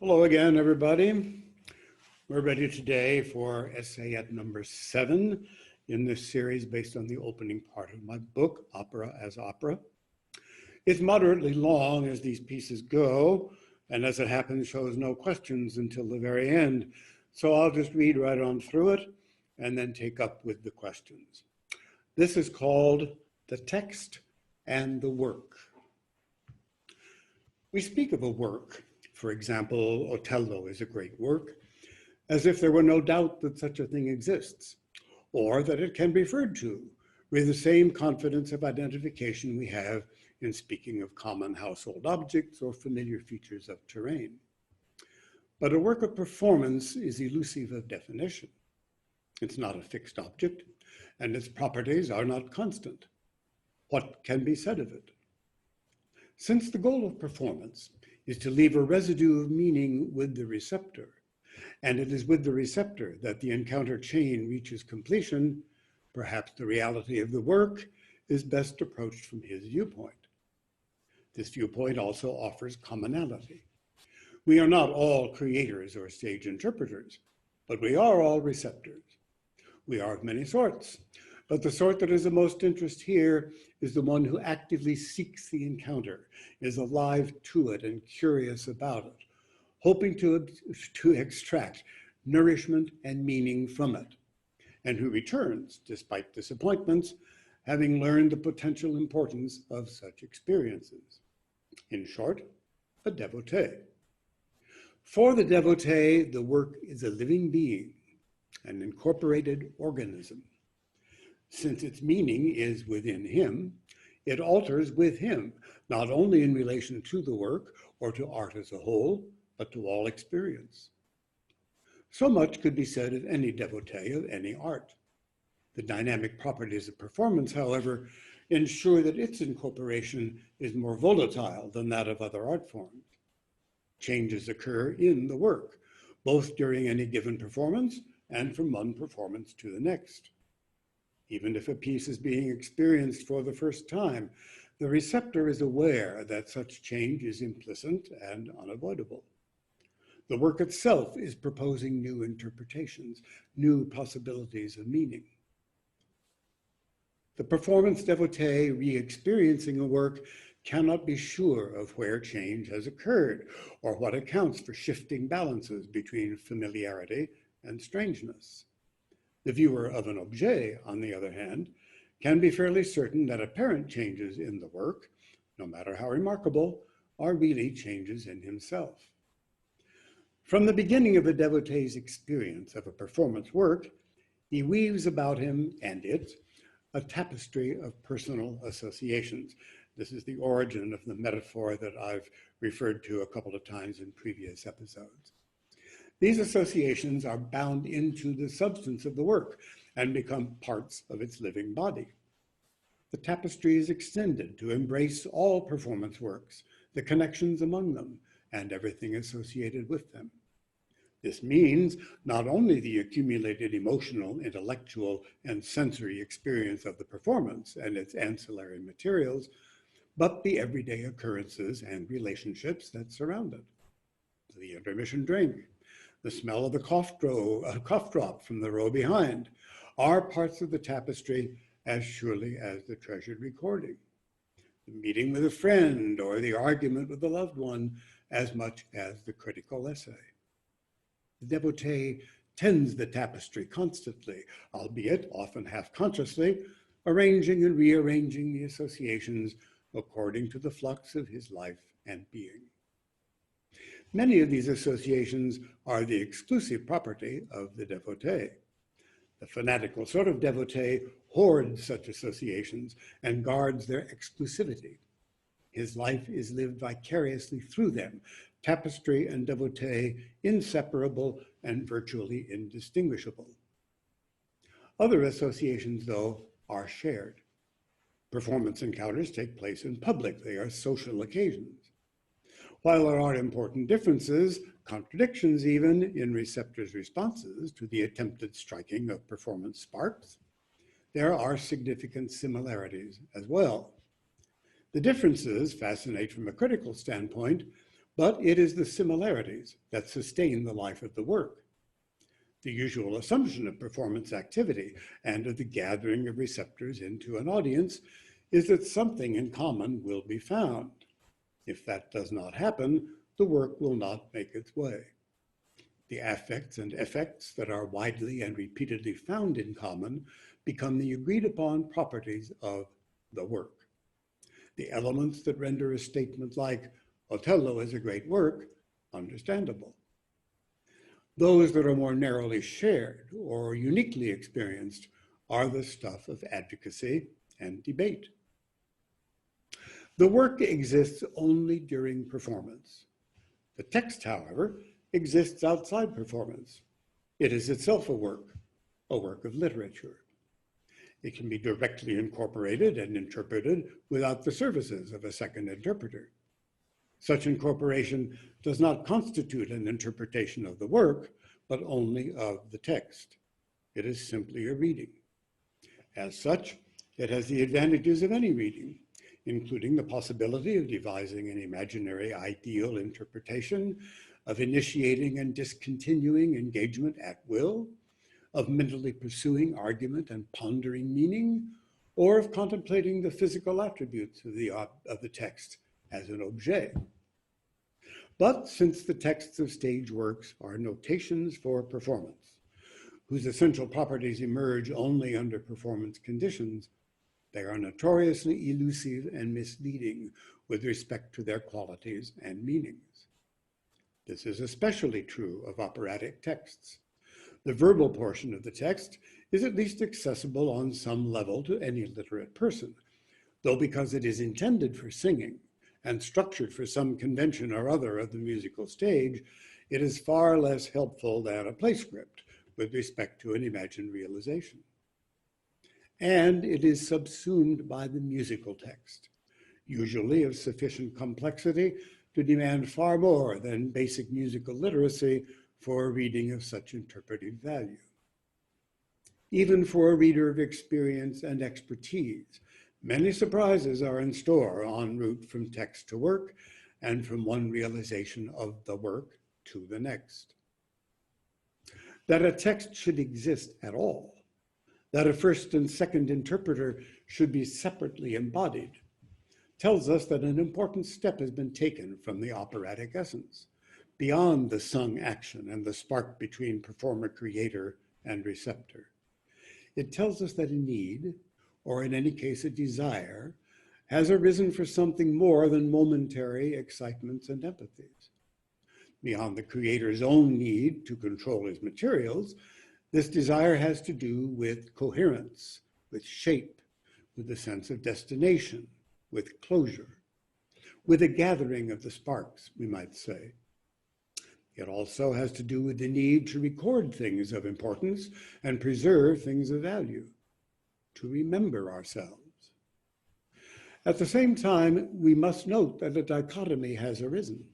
Hello again, everybody. We're ready today for essay at number 7 in this series based on the opening part of my book, Opera as Opera. It's moderately long as these pieces go, and as it happens, shows no questions until the very end. So I'll just read right on through it and then take up with the questions. This is called The Text and the Work. We speak of a work. For example, Othello is a great work, as if there were no doubt that such a thing exists, or that it can be referred to with the same confidence of identification we have in speaking of common household objects or familiar features of terrain. But a work of performance is elusive of definition. It's not a fixed object, and its properties are not constant. What can be said of it? Since the goal of performance is to leave a residue of meaning with the receptor, and it is with the receptor that the encounter chain reaches completion, perhaps the reality of the work is best approached from his viewpoint. This viewpoint also offers commonality. We are not all creators or stage interpreters, but we are all receptors. We are of many sorts, but the sort that is of most interest here is the one who actively seeks the encounter, is alive to it and curious about it, hoping to extract nourishment and meaning from it, and who returns, despite disappointments, having learned the potential importance of such experiences. In short, a devotee. For the devotee, the work is a living being, an incorporated organism. Since its meaning is within him, it alters with him, not only in relation to the work or to art as a whole, but to all experience. So much could be said of any devotee of any art. The dynamic properties of performance, however, ensure that its incorporation is more volatile than that of other art forms. Changes occur in the work, both during any given performance and from one performance to the next. Even if a piece is being experienced for the first time, the receptor is aware that such change is implicit and unavoidable. The work itself is proposing new interpretations, new possibilities of meaning. The performance devotee re-experiencing a work cannot be sure of where change has occurred or what accounts for shifting balances between familiarity and strangeness. The viewer of an objet, on the other hand, can be fairly certain that apparent changes in the work, no matter how remarkable, are really changes in himself. From the beginning of a devotee's experience of a performance work, he weaves about him and it a tapestry of personal associations. This is the origin of the metaphor that I've referred to a couple of times in previous episodes. These associations are bound into the substance of the work and become parts of its living body. The tapestry is extended to embrace all performance works, the connections among them, and everything associated with them. This means not only the accumulated emotional, intellectual, and sensory experience of the performance and its ancillary materials, but the everyday occurrences and relationships that surround it. The intermission drink, the smell of the cough drop from the row behind, are parts of the tapestry as surely as the treasured recording. The meeting with a friend or the argument with a loved one as much as the critical essay. The devotee tends the tapestry constantly, albeit often half-consciously, arranging and rearranging the associations according to the flux of his life and being. Many of these associations are the exclusive property of the devotee. The fanatical sort of devotee hoards such associations and guards their exclusivity. His life is lived vicariously through them, tapestry and devotee inseparable and virtually indistinguishable. Other associations, though, are shared. Performance encounters take place in public. They are social occasions. While there are important differences, contradictions even, in receptors' responses to the attempted striking of performance sparks, there are significant similarities as well. The differences fascinate from a critical standpoint but it is the similarities that sustain the life of the work. The usual assumption of performance activity and of the gathering of receptors into an audience is that something in common will be found. If that does not happen, the work will not make its way. The affects and effects that are widely and repeatedly found in common become the agreed upon properties of the work. The elements that render a statement like, Othello is a great work, understandable. Those that are more narrowly shared or uniquely experienced are the stuff of advocacy and debate. The work exists only during performance. The text, however, exists outside performance. It is itself a work of literature. It can be directly incorporated and interpreted without the services of a second interpreter. Such incorporation does not constitute an interpretation of the work, but only of the text. It is simply a reading. As such, it has the advantages of any reading, including the possibility of devising an imaginary ideal interpretation, of initiating and discontinuing engagement at will, of mentally pursuing argument and pondering meaning, or of contemplating the physical attributes of the text as an objet. But since the texts of stage works are notations for performance, whose essential properties emerge only under performance conditions, they are notoriously elusive and misleading with respect to their qualities and meanings. This is especially true of operatic texts. The verbal portion of the text is at least accessible on some level to any literate person, though because it is intended for singing and structured for some convention or other of the musical stage, it is far less helpful than a play script with respect to an imagined realization. And it is subsumed by the musical text, usually of sufficient complexity to demand far more than basic musical literacy for a reading of such interpretive value. Even for a reader of experience and expertise, many surprises are in store en route from text to work and from one realization of the work to the next. That a text should exist at all, that a first and second interpreter should be separately embodied, tells us that an important step has been taken from the operatic essence, beyond the sung action and the spark between performer, creator, and receptor. It tells us that a need, or in any case a desire, has arisen for something more than momentary excitements and empathies. Beyond the creator's own need to control his materials, this desire has to do with coherence, with shape, with a sense of destination, with closure, with a gathering of the sparks, we might say. It also has to do with the need to record things of importance and preserve things of value, to remember ourselves. At the same time, we must note that a dichotomy has arisen.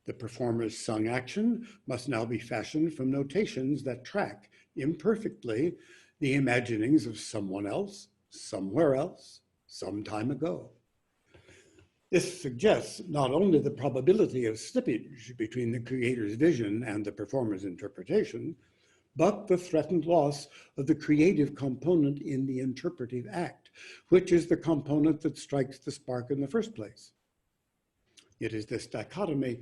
The performer's sung action must now be fashioned from notations that track imperfectly the imaginings of someone else, somewhere else, some time ago. This suggests not only the probability of slippage between the creator's vision and the performer's interpretation, but the threatened loss of the creative component in the interpretive act, which is the component that strikes the spark in the first place. It is this dichotomy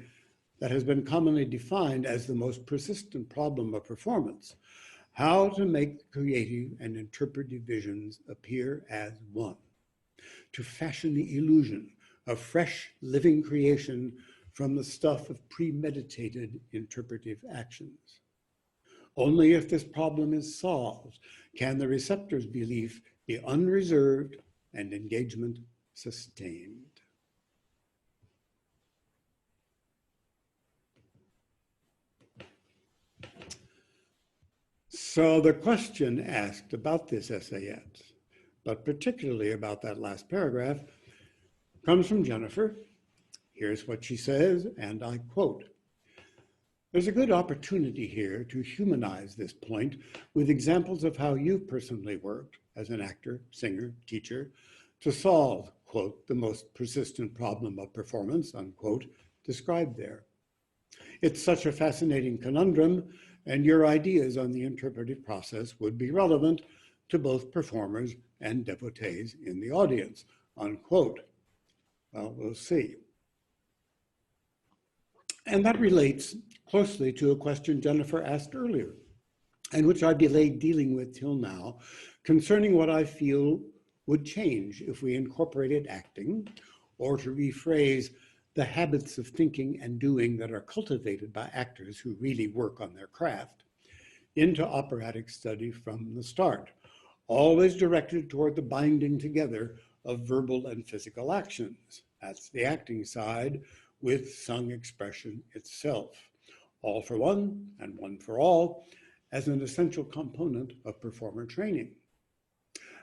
that has been commonly defined as the most persistent problem of performance: how to make creative and interpretive visions appear as one, to fashion the illusion of fresh living creation from the stuff of premeditated interpretive actions. Only if this problem is solved can the receptor's belief be unreserved and engagement sustained. So the question asked about this essayette, but particularly about that last paragraph, comes from Jennifer. Here's what she says, and I quote, "There's a good opportunity here to humanize this point with examples of how you've personally worked as an actor, singer, teacher, to solve, quote, the most persistent problem of performance, unquote, described there. It's such a fascinating conundrum, and your ideas on the interpretive process would be relevant to both performers and devotees in the audience, unquote. Well, we'll see. And that relates closely to a question Jennifer asked earlier, and which I delayed dealing with till now, concerning what I feel would change if we incorporated acting, or to rephrase, the habits of thinking and doing that are cultivated by actors who really work on their craft, into operatic study from the start, always directed toward the binding together of verbal and physical actions. That's the acting side, with sung expression itself, all for one and one for all, as an essential component of performer training.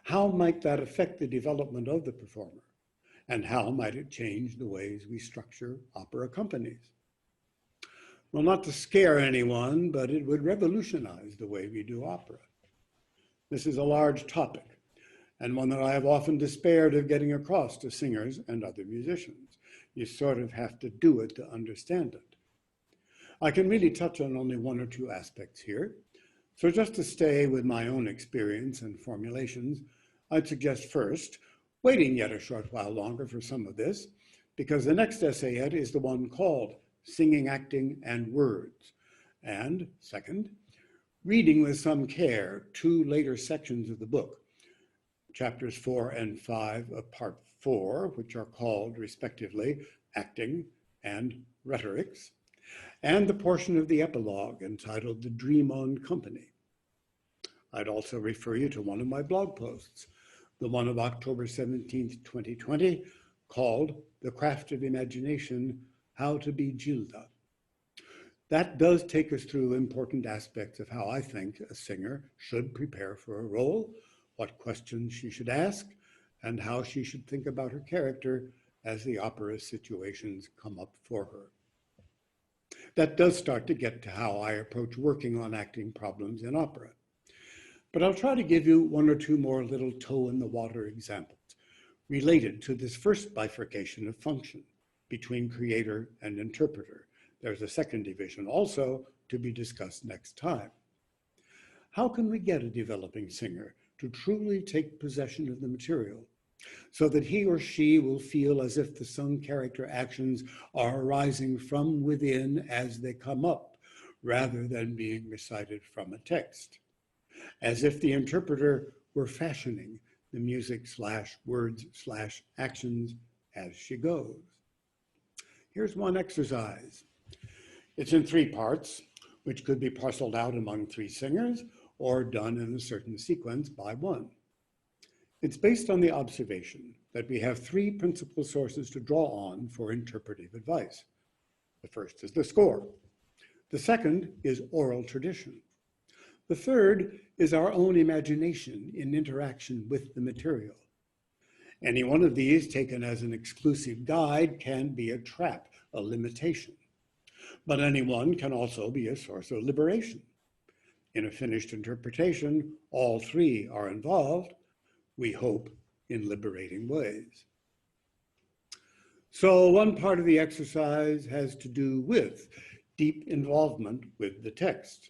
How might that affect the development of the performer? And how might it change the ways we structure opera companies? Well, not to scare anyone, but it would revolutionize the way we do opera. This is a large topic, and one that I have often despaired of getting across to singers and other musicians. You sort of have to do it to understand it. I can really touch on only one or two aspects here. So just to stay with my own experience and formulations, I'd suggest first, waiting yet a short while longer for some of this, because the next essayette is the one called Singing, Acting, and Words. And second, reading with some care 2 later sections of the book, chapters 4 and 5 of part 4, which are called, respectively, Acting and Rhetorics, and the portion of the epilogue entitled The Dream On Company. I'd also refer you to one of my blog posts, the one of October 17th, 2020, called The Craft of Imagination, How to Be Gilda. That does take us through important aspects of how I think a singer should prepare for a role, what questions she should ask, and how she should think about her character as the opera situations come up for her. That does start to get to how I approach working on acting problems in opera. But I'll try to give you 1 or 2 more little toe-in-the-water examples related to this first bifurcation of function between creator and interpreter. There's a second division also to be discussed next time. How can we get a developing singer to truly take possession of the material so that he or she will feel as if the sung character actions are arising from within as they come up, rather than being recited from a text, as if the interpreter were fashioning the music/words/actions as she goes? Here's one exercise. It's in 3 parts, which could be parceled out among 3 singers or done in a certain sequence by one. It's based on the observation that we have 3 principal sources to draw on for interpretive advice. The first is the score. The second is oral tradition. The third is our own imagination in interaction with the material. Any one of these taken as an exclusive guide can be a trap, a limitation. But any one can also be a source of liberation. In a finished interpretation, all 3 are involved, we hope, in liberating ways. So one part of the exercise has to do with deep involvement with the text.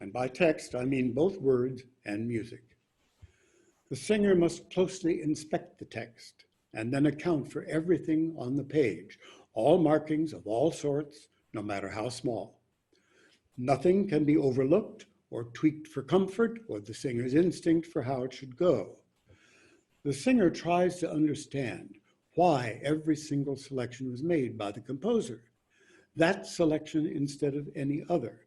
And by text, I mean both words and music. The singer must closely inspect the text and then account for everything on the page, all markings of all sorts, no matter how small. Nothing can be overlooked or tweaked for comfort or the singer's instinct for how it should go. The singer tries to understand why every single selection was made by the composer, that selection instead of any other,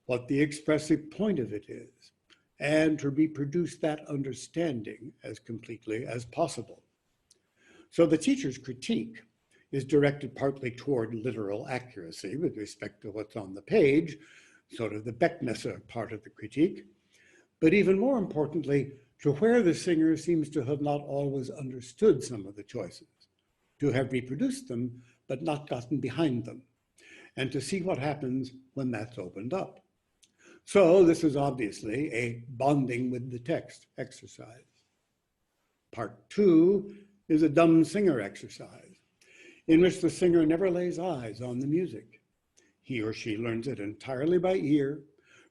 what the expressive point of it is, and to reproduce that understanding as completely as possible. So the teacher's critique is directed partly toward literal accuracy with respect to what's on the page, sort of the Beckmesser part of the critique, but even more importantly, to where the singer seems to have not always understood some of the choices, to have reproduced them, but not gotten behind them, and to see what happens when that's opened up. So this is obviously a bonding with the text exercise. Part 2 is a dumb singer exercise. in which the singer never lays eyes on the music. He or she learns it entirely by ear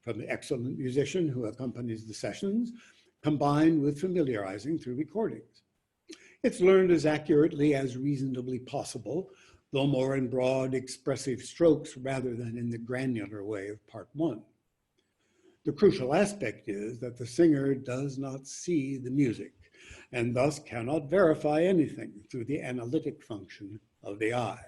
from the excellent musician who accompanies the sessions, combined with familiarizing through recordings. It's learned as accurately as reasonably possible, though more in broad, expressive strokes rather than in the granular way of part one. The crucial aspect is that the singer does not see the music and thus cannot verify anything through the analytic function of the eye.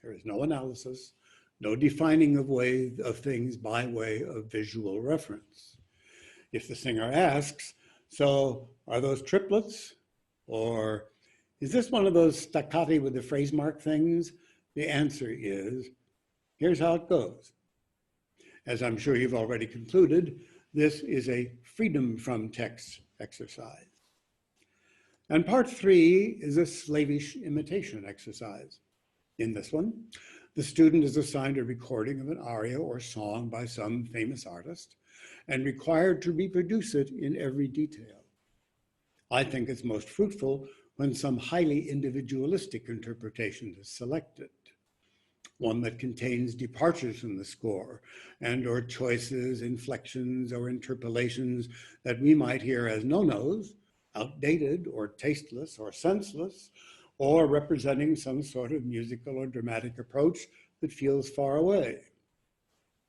There is no analysis, no defining of things by way of visual reference. If the singer asks, so are those triplets? Or is this one of those staccati with the phrase mark things? The answer is, here's how it goes. As I'm sure you've already concluded, this is a freedom from text exercise. And part three is a slavish imitation exercise. In this one, the student is assigned a recording of an aria or song by some famous artist and required to reproduce it in every detail. I think it's most fruitful when some highly individualistic interpretation is selected, one that contains departures from the score and or choices, inflections, or interpolations that we might hear as no-nos, outdated or tasteless or senseless, or representing some sort of musical or dramatic approach that feels far away.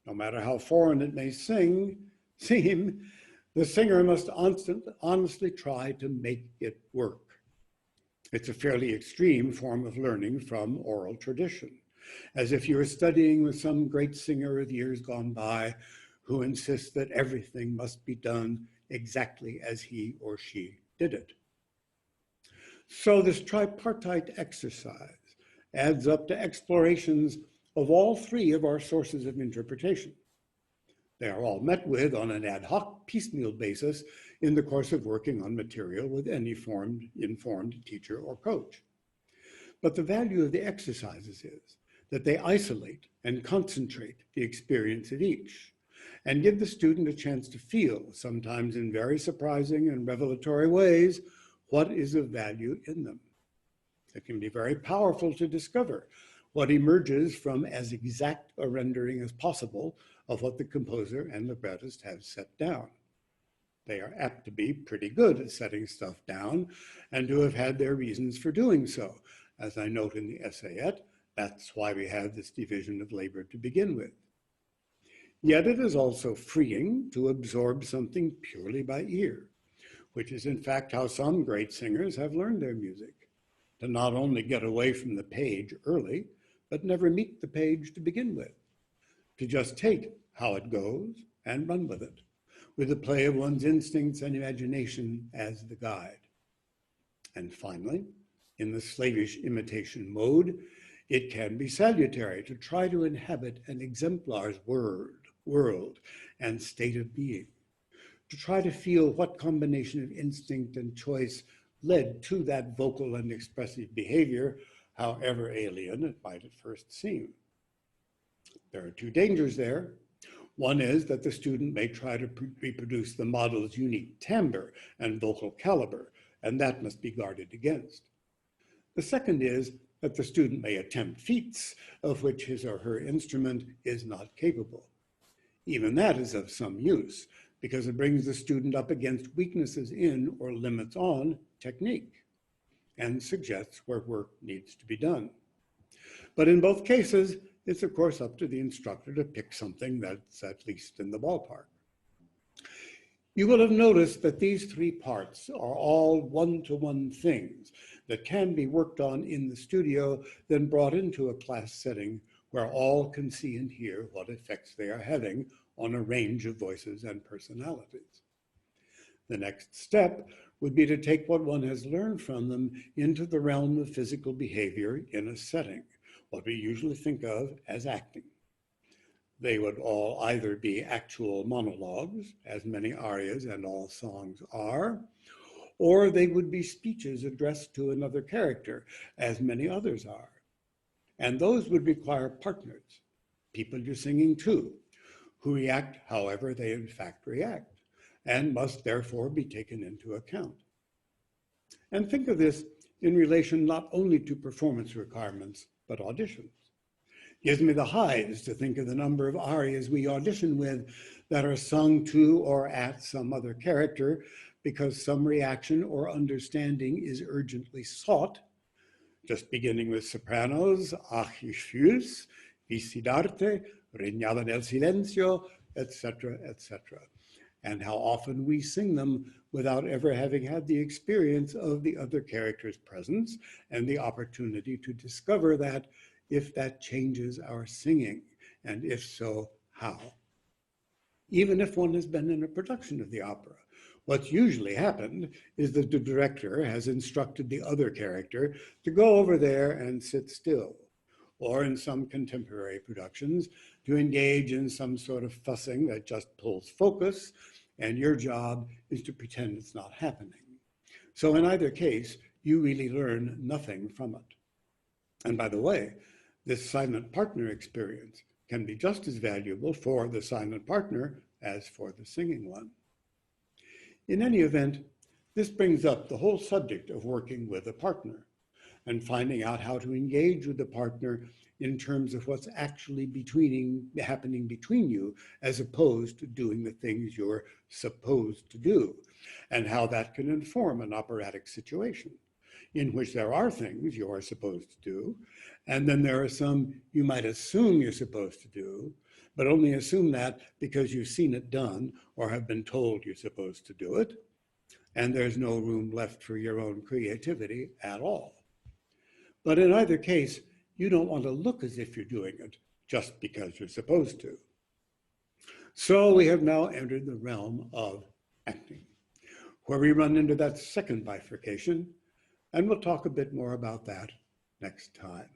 No matter how foreign it may seem, the singer must honestly try to make it work. It's a fairly extreme form of learning from oral tradition, as if you were studying with some great singer of years gone by who insists that everything must be done exactly as he or she did it. So this tripartite exercise adds up to explorations of all three of our sources of interpretation. They are all met with on an ad hoc piecemeal basis in the course of working on material with any informed teacher or coach. But the value of the exercises is that they isolate and concentrate the experience of each and give the student a chance to feel, sometimes in very surprising and revelatory ways, what is of value in them. It can be very powerful to discover what emerges from as exact a rendering as possible of what the composer and librettist have set down. They are apt to be pretty good at setting stuff down and to have had their reasons for doing so. As I note in the essayette, that's why we have this division of labor to begin with. Yet it is also freeing to absorb something purely by ear, which is in fact how some great singers have learned their music, to not only get away from the page early, but never meet the page to begin with, to just take how it goes and run with it, with the play of one's instincts and imagination as the guide. And finally, in the slavish imitation mode, it can be salutary to try to inhabit an exemplar's world and state of being, to try to feel what combination of instinct and choice led to that vocal and expressive behavior, however alien it might at first seem. There are two dangers there. One is that the student may try to reproduce the model's unique timbre and vocal caliber, and that must be guarded against. The second is that the student may attempt feats of which his or her instrument is not capable. Even that is of some use, because it brings the student up against weaknesses in or limits on technique and suggests where work needs to be done. But in both cases, it's of course up to the instructor to pick something that's at least in the ballpark. You will have noticed that these three parts are all one-to-one things that can be worked on in the studio, then brought into a class setting where all can see and hear what effects they are having on a range of voices and personalities. The next step would be to take what one has learned from them into the realm of physical behavior in a setting, what we usually think of as acting. They would all either be actual monologues, as many arias and all songs are, or they would be speeches addressed to another character, as many others are. And those would require partners, people you're singing to, who react however they in fact react, and must therefore be taken into account. And think of this in relation not only to performance requirements, but auditions. Gives me the hives to think of the number of arias we audition with that are sung to or at some other character because some reaction or understanding is urgently sought, just beginning with sopranos, ach ich fühl's, vici d'arte, regnava nel silenzio, etc., etc., and how often we sing them without ever having had the experience of the other character's presence and the opportunity to discover that, if that changes our singing, and if so, how. Even if one has been in a production of the opera, what's usually happened is that the director has instructed the other character to go over there and sit still, or in some contemporary productions, to engage in some sort of fussing that just pulls focus, and your job is to pretend it's not happening. So in either case, you really learn nothing from it. And by the way, this silent partner experience can be just as valuable for the silent partner as for the singing one. In any event, this brings up the whole subject of working with a partner and finding out how to engage with the partner in terms of what's actually happening between you, as opposed to doing the things you're supposed to do, and how that can inform an operatic situation in which there are things you are supposed to do, and then there are some you might assume you're supposed to do, but only assume that because you've seen it done or have been told you're supposed to do it, and there's no room left for your own creativity at all. But in either case, you don't want to look as if you're doing it just because you're supposed to. So we have now entered the realm of acting, where we run into that second bifurcation, and we'll talk a bit more about that next time.